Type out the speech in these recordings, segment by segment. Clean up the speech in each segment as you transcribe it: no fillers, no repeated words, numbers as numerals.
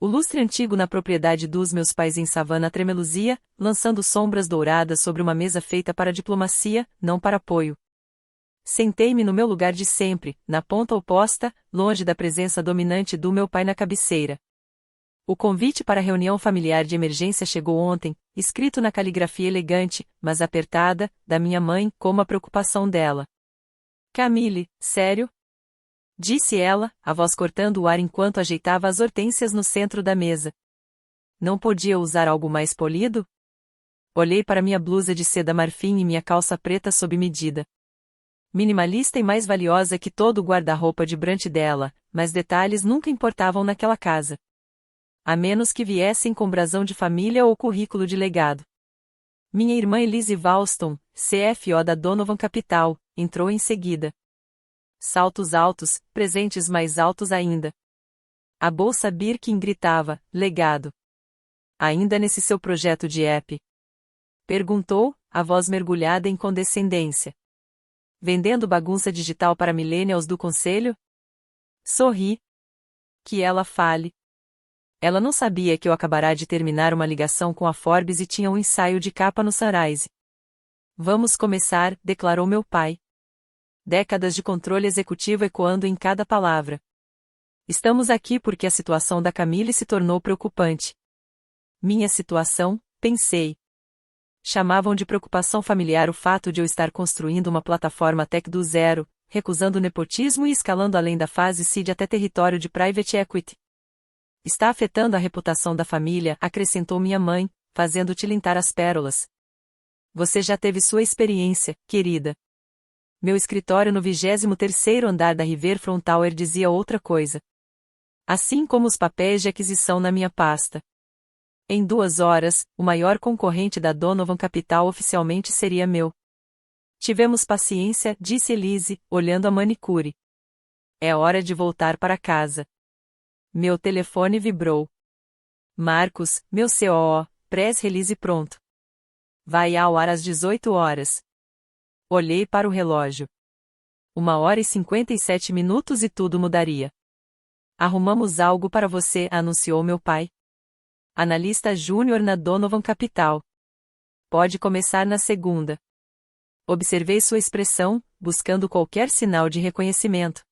O lustre antigo na propriedade dos meus pais em Savannah tremeluzia, lançando sombras douradas sobre uma mesa feita para diplomacia, não para apoio. Sentei-me no meu lugar de sempre, na ponta oposta, longe da presença dominante do meu pai na cabeceira. O convite para a reunião familiar de emergência chegou ontem, escrito na caligrafia elegante, mas apertada, da minha mãe, como a preocupação dela. Camille, sério? Disse ela, a voz cortando o ar enquanto ajeitava as hortênsias no centro da mesa. Não podia usar algo mais polido? Olhei para minha blusa de seda marfim e minha calça preta sob medida. Minimalista e mais valiosa que todo o guarda-roupa de Brant dela, mas detalhes nunca importavam naquela casa. A menos que viessem com brasão de família ou currículo de legado. Minha irmã Elise Valston, CFO da Donovan Capital, entrou em seguida. Saltos altos, presentes mais altos ainda. A bolsa Birkin gritava, legado. Ainda nesse seu projeto de app? Perguntou, a voz mergulhada em condescendência. Vendendo bagunça digital para millennials do conselho? Sorri. Que ela fale. Ela não sabia que eu acabara de terminar uma ligação com a Forbes e tinha um ensaio de capa no Sunrise. Vamos começar, declarou meu pai. Décadas de controle executivo ecoando em cada palavra. Estamos aqui porque a situação da Camille se tornou preocupante. Minha situação, pensei. Chamavam de preocupação familiar o fato de eu estar construindo uma plataforma tech do zero, recusando o nepotismo e escalando além da fase seed até território de private equity. Está afetando a reputação da família, acrescentou minha mãe, fazendo tilintar as pérolas. Você já teve sua experiência, querida. Meu escritório no 23º andar da Riverfront Tower dizia outra coisa. Assim como os papéis de aquisição na minha pasta. Em 2 horas, o maior concorrente da Donovan Capital oficialmente seria meu. Tivemos paciência, disse Elise, olhando a manicure. É hora de voltar para casa. Meu telefone vibrou. Marcos, meu COO, press release pronto. Vai ao ar às 18 horas. Olhei para o relógio. 1h57 e tudo mudaria. Arrumamos algo para você, anunciou meu pai. Analista júnior na Donovan Capital. Pode começar na segunda. Observei sua expressão, buscando qualquer sinal de reconhecimento.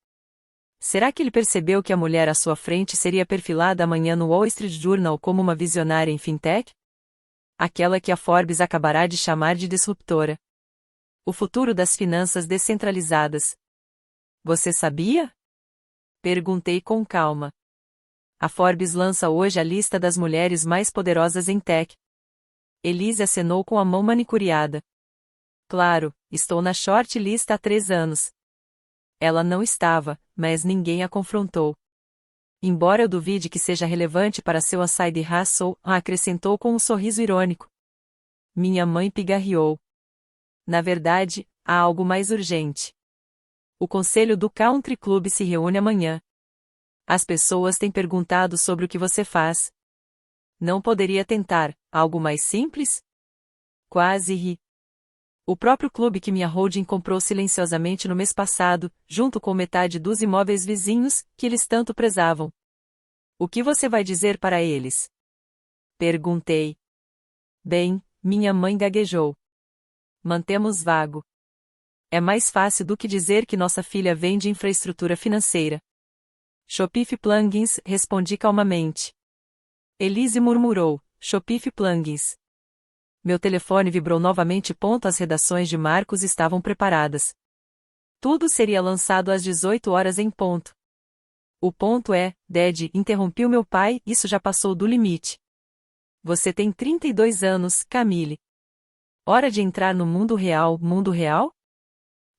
Será que ele percebeu que a mulher à sua frente seria perfilada amanhã no Wall Street Journal como uma visionária em fintech? Aquela que a Forbes acabará de chamar de disruptora. O futuro das finanças descentralizadas. Você sabia? Perguntei com calma. A Forbes lança hoje a lista das mulheres mais poderosas em tech. Elise acenou com a mão manicuriada. Claro, estou na short list há 3 anos. Ela não estava, mas ninguém a confrontou. Embora eu duvide que seja relevante para seu side hustle, acrescentou com um sorriso irônico. Minha mãe pigarreou. Na verdade, há algo mais urgente. O conselho do Country Club se reúne amanhã. As pessoas têm perguntado sobre o que você faz. Não poderia tentar algo mais simples? Quase ri. O próprio clube que minha holding comprou silenciosamente no mês passado, junto com metade dos imóveis vizinhos, que eles tanto prezavam. O que você vai dizer para eles? Perguntei. Bem, minha mãe gaguejou. Mantemos vago. É mais fácil do que dizer que nossa filha vende infraestrutura financeira. Shopify Plugins, respondi calmamente. Elise murmurou, Shopify Plugins. Meu telefone vibrou novamente. As redações de Marcos estavam preparadas. Tudo seria lançado às 18 horas em ponto. O ponto é, Dad, interrompiu meu pai, isso já passou do limite. Você tem 32 anos, Camille. Hora de entrar no mundo real, mundo real?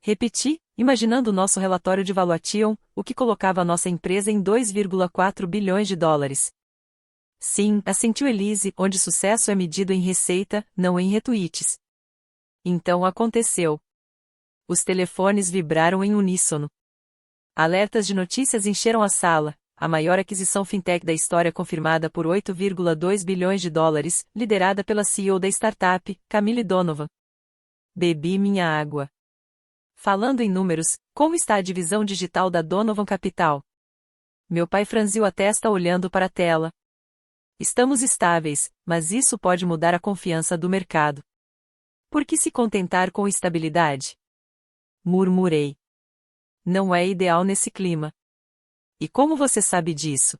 Repeti, imaginando o nosso relatório de valuation, o que colocava a nossa empresa em 2,4 bilhões de dólares. Sim, assentiu Elise, onde sucesso é medido em receita, não em retweets. Então aconteceu. Os telefones vibraram em uníssono. Alertas de notícias encheram a sala, a maior aquisição fintech da história confirmada por 8,2 bilhões de dólares, liderada pela CEO da startup, Camille Donovan. Bebi minha água. Falando em números, como está a divisão digital da Donovan Capital? Meu pai franziu a testa olhando para a tela. Estamos estáveis, mas isso pode mudar a confiança do mercado. Por que se contentar com estabilidade? Murmurei. Não é ideal nesse clima. E como você sabe disso?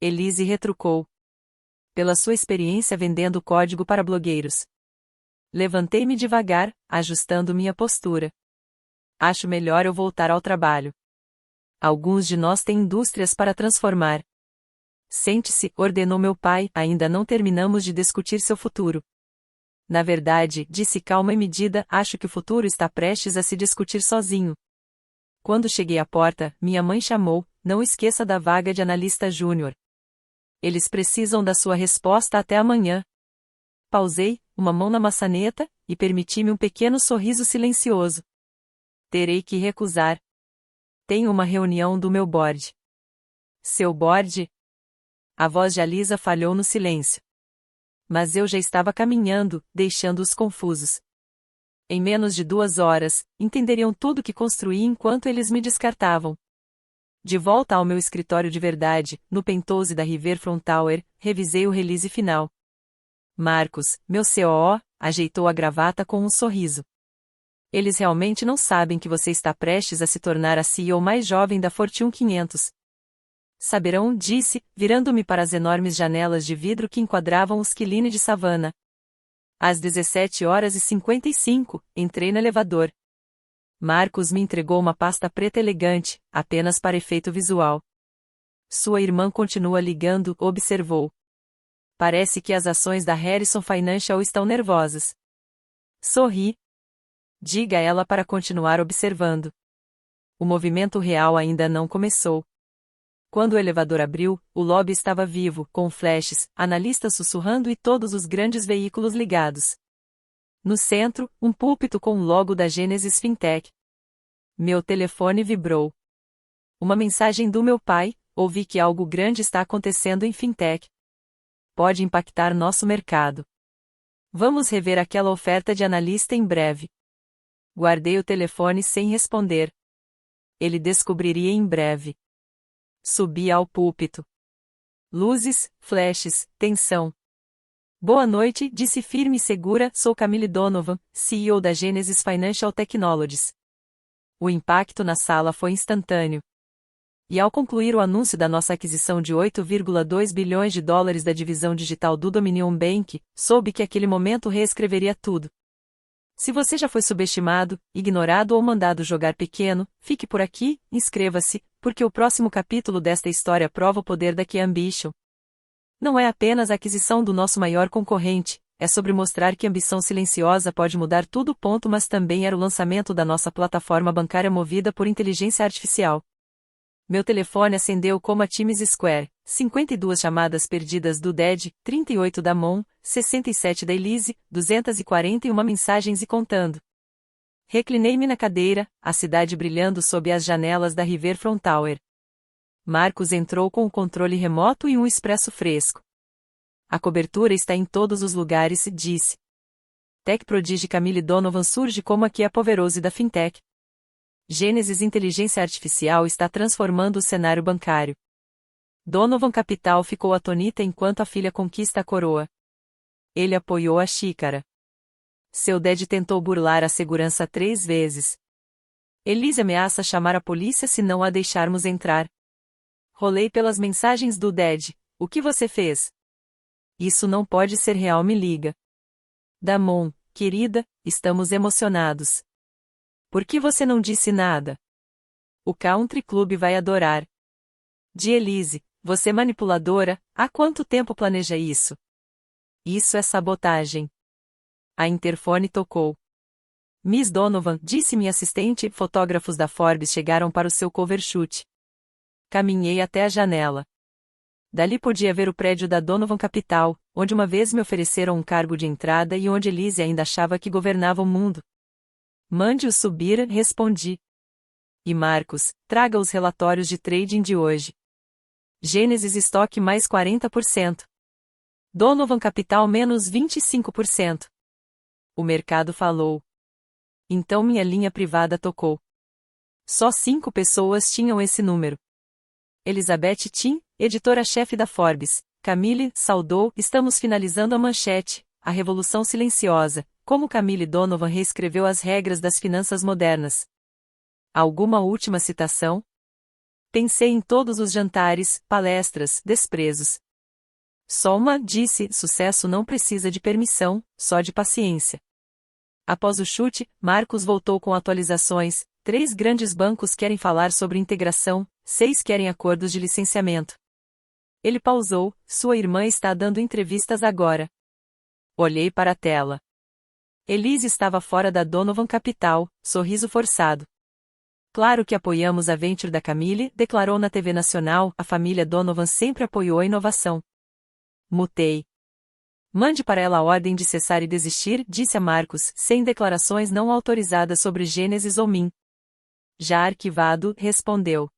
Elise retrucou. Pela sua experiência vendendo código para blogueiros. Levantei-me devagar, ajustando minha postura. Acho melhor eu voltar ao trabalho. Alguns de nós têm indústrias para transformar. Sente-se, ordenou meu pai, ainda não terminamos de discutir seu futuro. Na verdade, disse calma e medida, acho que o futuro está prestes a se discutir sozinho. Quando cheguei à porta, minha mãe chamou, não esqueça da vaga de analista júnior. Eles precisam da sua resposta até amanhã. Pausei, uma mão na maçaneta, e permiti-me um pequeno sorriso silencioso. Terei que recusar. Tenho uma reunião do meu board. Seu board? A voz de Alisa falhou no silêncio. Mas eu já estava caminhando, deixando-os confusos. Em menos de 2 horas, entenderiam tudo que construí enquanto eles me descartavam. De volta ao meu escritório de verdade, no penthouse da Riverfront Tower, revisei o release final. Marcos, meu COO, ajeitou a gravata com um sorriso. Eles realmente não sabem que você está prestes a se tornar a CEO mais jovem da Fortune 500. Saberão, disse, virando-me para as enormes janelas de vidro que enquadravam os Quiline de Savannah. Às 17h55, entrei no elevador. Marcos me entregou uma pasta preta elegante, apenas para efeito visual. Sua irmã continua ligando, observou. Parece que as ações da Harrison Financial estão nervosas. Sorri. Diga a ela para continuar observando. O movimento real ainda não começou. Quando o elevador abriu, o lobby estava vivo, com flashes, analistas sussurrando e todos os grandes veículos ligados. No centro, um púlpito com o logo da Gênesis Fintech. Meu telefone vibrou. Uma mensagem do meu pai, ouvi que algo grande está acontecendo em Fintech. Pode impactar nosso mercado. Vamos rever aquela oferta de analista em breve. Guardei o telefone sem responder. Ele descobriria em breve. Subi ao púlpito. Luzes, flashes, tensão. Boa noite, disse firme e segura, sou Camille Donovan, CEO da Genesis Financial Technologies. O impacto na sala foi instantâneo. E ao concluir o anúncio da nossa aquisição de 8,2 bilhões de dólares da divisão digital do Dominion Bank, soube que aquele momento reescreveria tudo. Se você já foi subestimado, ignorado ou mandado jogar pequeno, fique por aqui, inscreva-se, porque o próximo capítulo desta história prova o poder da Key Ambition. Não é apenas a aquisição do nosso maior concorrente, é sobre mostrar que ambição silenciosa pode mudar tudo. Mas também era o lançamento da nossa plataforma bancária movida por inteligência artificial. Meu telefone acendeu como a Times Square, 52 chamadas perdidas do Ded, 38 da Mon, 67 da Elise, 241 mensagens e contando. Reclinei-me na cadeira, a cidade brilhando sob as janelas da Riverfront Tower. Marcos entrou com o controle remoto e um expresso fresco. A cobertura está em todos os lugares, disse. Tech Prodigy Camille Donovan surge como a Kia Powerhouse da Fintech. Gênesis Inteligência Artificial está transformando o cenário bancário. Donovan Capital ficou atônita enquanto a filha conquista a coroa. Ele apoiou a xícara. Seu Ded tentou burlar a segurança 3 vezes. Elise ameaça chamar a polícia se não a deixarmos entrar. Rolei pelas mensagens do Ded. O que você fez? Isso não pode ser real, me liga. Damon, querida, estamos emocionados. Por que você não disse nada? O Country Club vai adorar. De Elise, você manipuladora, há quanto tempo planeja isso? Isso é sabotagem. A interfone tocou. Miss Donovan, disse minha assistente, fotógrafos da Forbes chegaram para o seu cover shoot. Caminhei até a janela. Dali podia ver o prédio da Donovan Capital, onde uma vez me ofereceram um cargo de entrada e onde Elise ainda achava que governava o mundo. Mande-o subir, respondi. E Marcos, traga os relatórios de trading de hoje. Gênesis estoque mais 40%. Donovan Capital menos 25%. O mercado falou. Então minha linha privada tocou. Só 5 pessoas tinham esse número. Elizabeth Tin, editora-chefe da Forbes, Camille saudou, estamos finalizando a manchete, a Revolução Silenciosa, como Camille Donovan reescreveu as regras das finanças modernas. Alguma última citação? Pensei em todos os jantares, palestras, desprezos. Só uma, disse, sucesso não precisa de permissão, só de paciência. Após o chute, Marcos voltou com atualizações, 3 grandes bancos querem falar sobre integração, 6 querem acordos de licenciamento. Ele pausou, sua irmã está dando entrevistas agora. Olhei para a tela. Elise estava fora da Donovan Capital, sorriso forçado. Claro que apoiamos a venture da Camille, declarou na TV Nacional, a família Donovan sempre apoiou a inovação. Mutei. Mande para ela a ordem de cessar e desistir, disse a Marcos, sem declarações não autorizadas sobre Gênesis ou mim. Já arquivado, respondeu.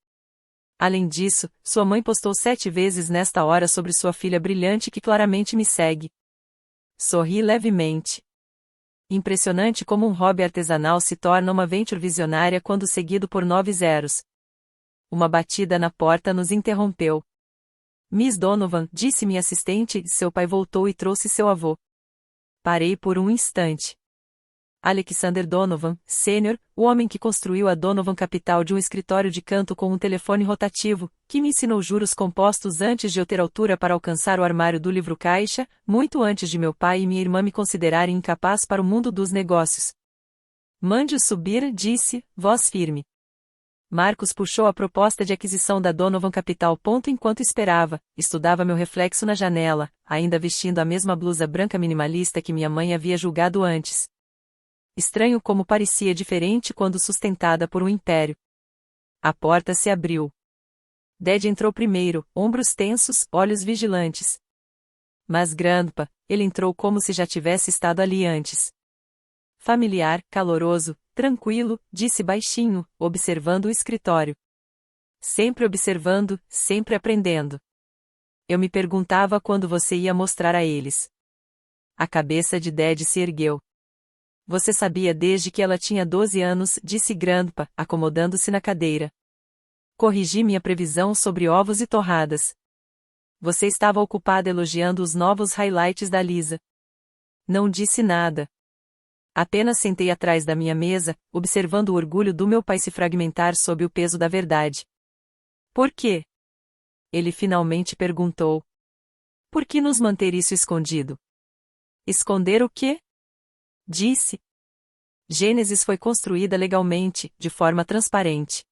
Além disso, sua mãe postou 7 vezes nesta hora sobre sua filha brilhante que claramente me segue. Sorri levemente. Impressionante como um hobby artesanal se torna uma venture visionária quando seguido por 9 zeros. Uma batida na porta nos interrompeu. Miss Donovan, disse minha assistente, seu pai voltou e trouxe seu avô. Parei por um instante. Alexander Donovan, Sr., o homem que construiu a Donovan Capital de um escritório de canto com um telefone rotativo, que me ensinou juros compostos antes de eu ter altura para alcançar o armário do livro-caixa, muito antes de meu pai e minha irmã me considerarem incapaz para o mundo dos negócios. Mande-o subir, disse, voz firme. Marcos puxou a proposta de aquisição da Donovan Capital. Enquanto esperava, estudava meu reflexo na janela, ainda vestindo a mesma blusa branca minimalista que minha mãe havia julgado antes. Estranho como parecia diferente quando sustentada por um império. A porta se abriu. Dad entrou primeiro, ombros tensos, olhos vigilantes. Mas Grandpa, ele entrou como se já tivesse estado ali antes. Familiar, caloroso, tranquilo, disse baixinho, observando o escritório. Sempre observando, sempre aprendendo. Eu me perguntava quando você ia mostrar a eles. A cabeça de Dad se ergueu. Você sabia desde que ela tinha 12 anos, disse Grandpa, acomodando-se na cadeira. Corrigi minha previsão sobre ovos e torradas. Você estava ocupada elogiando os novos highlights da Lisa. Não disse nada. Apenas sentei atrás da minha mesa, observando o orgulho do meu pai se fragmentar sob o peso da verdade. Por quê? Ele finalmente perguntou. Por que nos manter isso escondido? Esconder o quê? Disse. Gênesis foi construída legalmente, de forma transparente.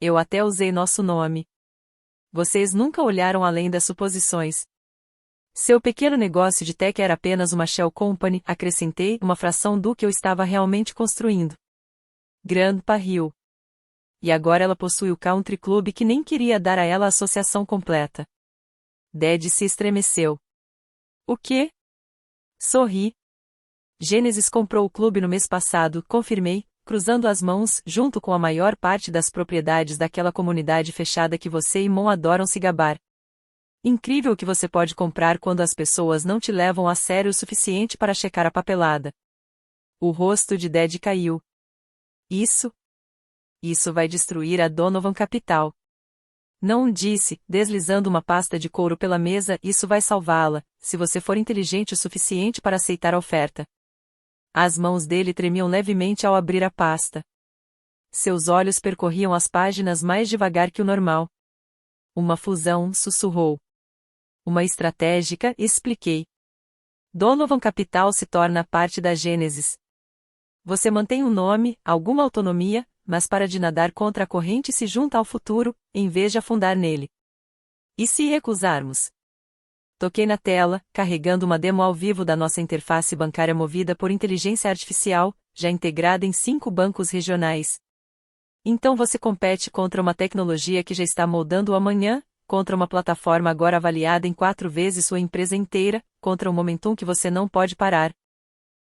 Eu até usei nosso nome. Vocês nunca olharam além das suposições. Seu pequeno negócio de tech era apenas uma shell company, acrescentei, uma fração do que eu estava realmente construindo. Grandpa riu. E agora ela possui o country club que nem queria dar a ela a associação completa. Dad se estremeceu. O quê? Sorri. Gênesis comprou o clube no mês passado, confirmei, cruzando as mãos, junto com a maior parte das propriedades daquela comunidade fechada que você e Mon adoram se gabar. Incrível o que você pode comprar quando as pessoas não te levam a sério o suficiente para checar a papelada. O rosto de Dad caiu. Isso vai destruir a Donovan Capital. Não disse, deslizando uma pasta de couro pela mesa, isso vai salvá-la, se você for inteligente o suficiente para aceitar a oferta. As mãos dele tremiam levemente ao abrir a pasta. Seus olhos percorriam as páginas mais devagar que o normal. Uma fusão, sussurrou. Uma estratégica, expliquei. Donovan Capital se torna parte da Gênesis. Você mantém um nome, alguma autonomia, mas para de nadar contra a corrente se junta ao futuro, em vez de afundar nele. E se recusarmos? Toquei na tela, carregando uma demo ao vivo da nossa interface bancária movida por inteligência artificial, já integrada em 5 bancos regionais. Então você compete contra uma tecnologia que já está moldando o amanhã, contra uma plataforma agora avaliada em 4 vezes sua empresa inteira, contra um momentum que você não pode parar.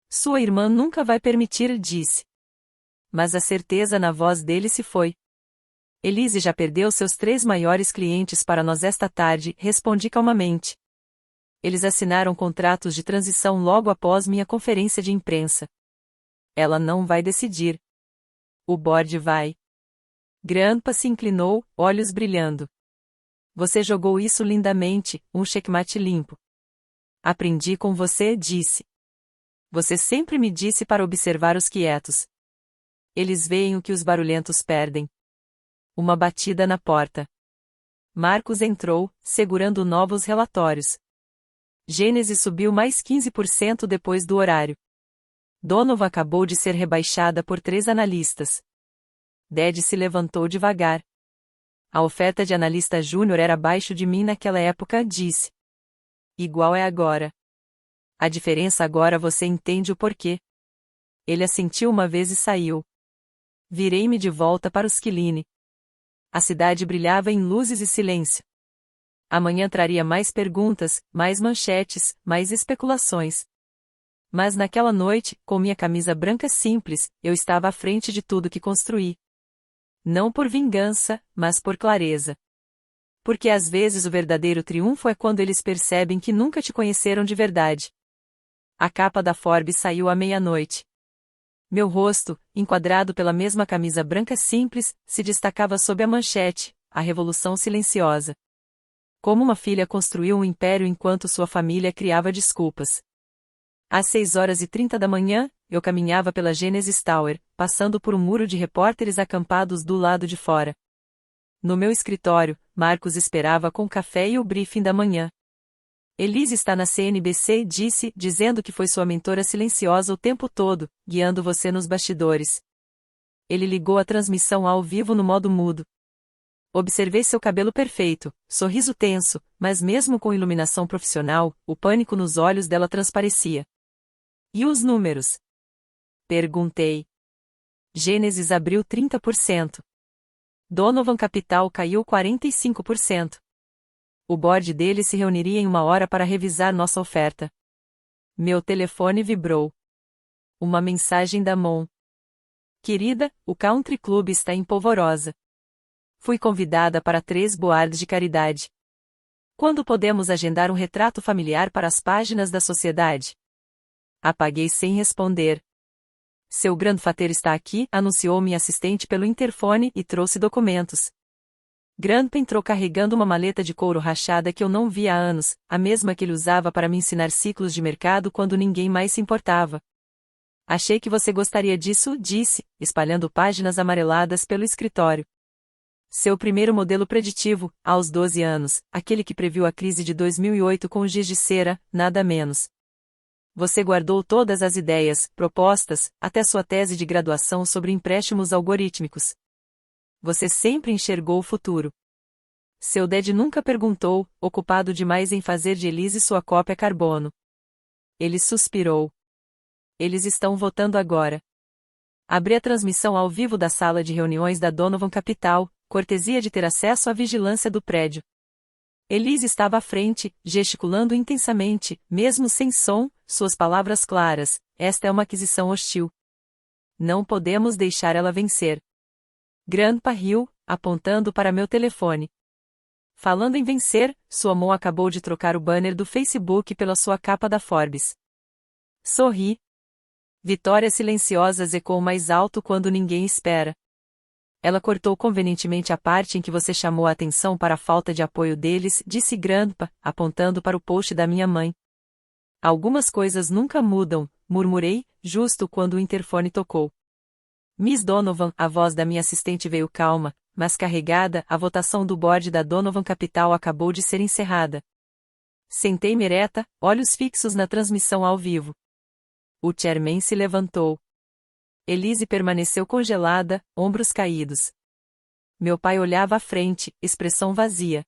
Sua irmã nunca vai permitir, disse. Mas a certeza na voz dele se foi. Elise já perdeu seus 3 maiores clientes para nós esta tarde, respondi calmamente. Eles assinaram contratos de transição logo após minha conferência de imprensa. Ela não vai decidir. O board vai. Grandpa se inclinou, olhos brilhando. Você jogou isso lindamente, um checkmate limpo. Aprendi com você, disse. Você sempre me disse para observar os quietos. Eles veem o que os barulhentos perdem. Uma batida na porta. Marcos entrou, segurando novos relatórios. Gênesis subiu mais 15% depois do horário. Donovan acabou de ser rebaixada por 3 analistas. Ded se levantou devagar. A oferta de analista júnior era abaixo de mim naquela época, disse. Igual é agora. A diferença agora você entende o porquê. Ele assentiu uma vez e saiu. Virei-me de volta para o Skilline. A cidade brilhava em luzes e silêncio. Amanhã traria mais perguntas, mais manchetes, mais especulações. Mas naquela noite, com minha camisa branca simples, eu estava à frente de tudo que construí. Não por vingança, mas por clareza. Porque às vezes o verdadeiro triunfo é quando eles percebem que nunca te conheceram de verdade. A capa da Forbes saiu à meia-noite. Meu rosto, enquadrado pela mesma camisa branca simples, se destacava sob a manchete, a Revolução Silenciosa. Como uma filha construiu um império enquanto sua família criava desculpas. Às 6h30 da manhã, eu caminhava pela Genesis Tower, passando por um muro de repórteres acampados do lado de fora. No meu escritório, Marcos esperava com o café e o briefing da manhã. Elise está na CNBC, disse, dizendo que foi sua mentora silenciosa o tempo todo, guiando você nos bastidores. Ele ligou a transmissão ao vivo no modo mudo. Observei seu cabelo perfeito, sorriso tenso, mas mesmo com iluminação profissional, o pânico nos olhos dela transparecia. E os números? Perguntei. Gênesis abriu 30%. Donovan Capital caiu 45%. O board dele se reuniria em 1 hora para revisar nossa oferta. Meu telefone vibrou. Uma mensagem da Mon. Querida, o Country Club está em Polvorosa. Fui convidada para 3 boards de caridade. Quando podemos agendar um retrato familiar para as páginas da sociedade? Apaguei sem responder. Seu grandfather está aqui, anunciou minha assistente pelo interfone e trouxe documentos. Grandpa entrou carregando uma maleta de couro rachada que eu não via há anos, a mesma que ele usava para me ensinar ciclos de mercado quando ninguém mais se importava. Achei que você gostaria disso, disse, espalhando páginas amareladas pelo escritório. Seu primeiro modelo preditivo, aos 12 anos, aquele que previu a crise de 2008 com giz de cera, nada menos. Você guardou todas as ideias, propostas, até sua tese de graduação sobre empréstimos algorítmicos. Você sempre enxergou o futuro. Seu Dad nunca perguntou, ocupado demais em fazer de Elise sua cópia carbono. Ele suspirou. Eles estão votando agora. Abri a transmissão ao vivo da sala de reuniões da Donovan Capital, cortesia de ter acesso à vigilância do prédio. Elise estava à frente, gesticulando intensamente, mesmo sem som, suas palavras claras: esta é uma aquisição hostil. Não podemos deixar ela vencer. Grandpa riu, apontando para meu telefone. Falando em vencer, sua mão acabou de trocar o banner do Facebook pela sua capa da Forbes. Sorri. Vitórias silenciosas ecoam mais alto quando ninguém espera. Ela cortou convenientemente a parte em que você chamou a atenção para a falta de apoio deles, disse Grandpa, apontando para o post da minha mãe. Algumas coisas nunca mudam, murmurei, justo quando o interfone tocou. Miss Donovan, a voz da minha assistente veio calma, mas carregada, a votação do board da Donovan Capital acabou de ser encerrada. Sentei-me ereta, olhos fixos na transmissão ao vivo. O chairman se levantou. Elise permaneceu congelada, ombros caídos. Meu pai olhava à frente, expressão vazia.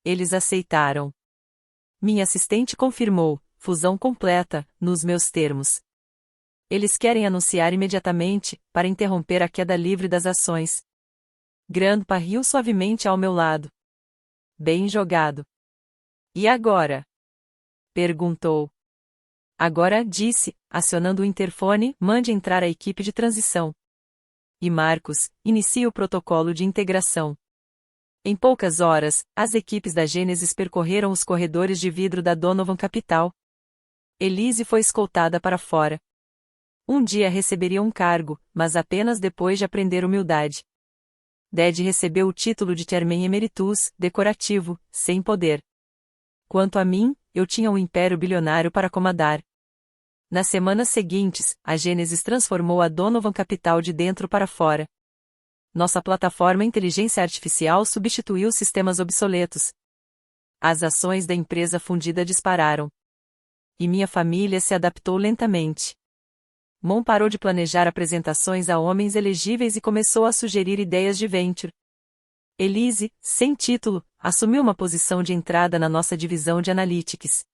Eles aceitaram. Minha assistente confirmou, fusão completa, nos meus termos. Eles querem anunciar imediatamente, para interromper a queda livre das ações. Grandpa riu suavemente ao meu lado. Bem jogado. E agora? Perguntou. Agora, disse, acionando o interfone, mande entrar a equipe de transição. E Marcos, inicie o protocolo de integração. Em poucas horas, as equipes da Gênesis percorreram os corredores de vidro da Donovan Capital. Elise foi escoltada para fora. Um dia receberia um cargo, mas apenas depois de aprender humildade. Ded recebeu o título de Chairman Emeritus, decorativo, sem poder. Quanto a mim, eu tinha um império bilionário para comandar. Nas semanas seguintes, a Gênesis transformou a Donovan Capital de dentro para fora. Nossa plataforma Inteligência Artificial substituiu sistemas obsoletos. As ações da empresa fundida dispararam. E minha família se adaptou lentamente. Mon parou de planejar apresentações a homens elegíveis e começou a sugerir ideias de venture. Elise, sem título, assumiu uma posição de entrada na nossa divisão de Analytics.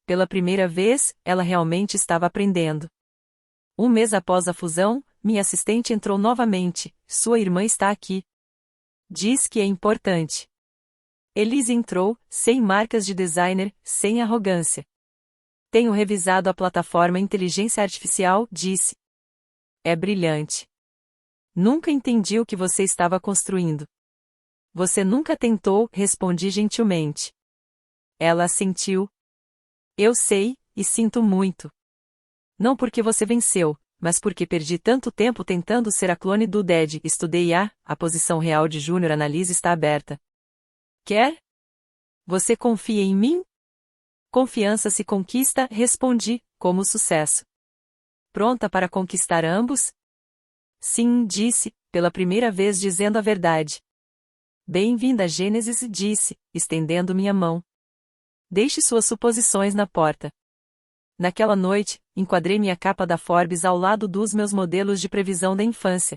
Pela primeira vez, ela realmente estava aprendendo. Um mês após a fusão, minha assistente entrou novamente. Sua irmã está aqui. Diz que é importante. Elise entrou, sem marcas de designer, sem arrogância. Tenho revisado a plataforma Inteligência Artificial, disse. É brilhante. Nunca entendi o que você estava construindo. Você nunca tentou, respondi gentilmente. Ela assentiu. Eu sei, e sinto muito. Não porque você venceu, mas porque perdi tanto tempo tentando ser a clone do Ded. Estudei a posição real de Júnior Analyse está aberta. Quer? Você confia em mim? Confiança se conquista, respondi, como sucesso. Pronta para conquistar ambos? Sim, disse, pela primeira vez dizendo a verdade. Bem-vinda a Gênesis, disse, estendendo minha mão. Deixe suas suposições na porta. Naquela noite, enquadrei minha capa da Forbes ao lado dos meus modelos de previsão da infância.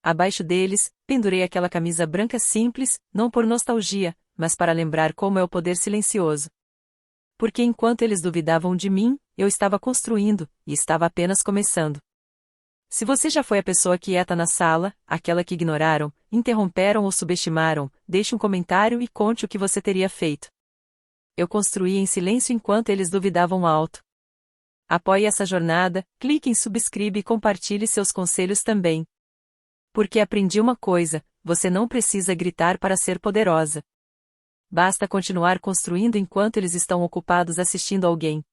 Abaixo deles, pendurei aquela camisa branca simples, não por nostalgia, mas para lembrar como é o poder silencioso. Porque enquanto eles duvidavam de mim, eu estava construindo, e estava apenas começando. Se você já foi a pessoa quieta na sala, aquela que ignoraram, interromperam ou subestimaram, deixe um comentário e conte o que você teria feito. Eu construí em silêncio enquanto eles duvidavam alto. Apoie essa jornada, clique em subscreve e compartilhe seus conselhos também. Porque aprendi uma coisa, você não precisa gritar para ser poderosa. Basta continuar construindo enquanto eles estão ocupados assistindo alguém.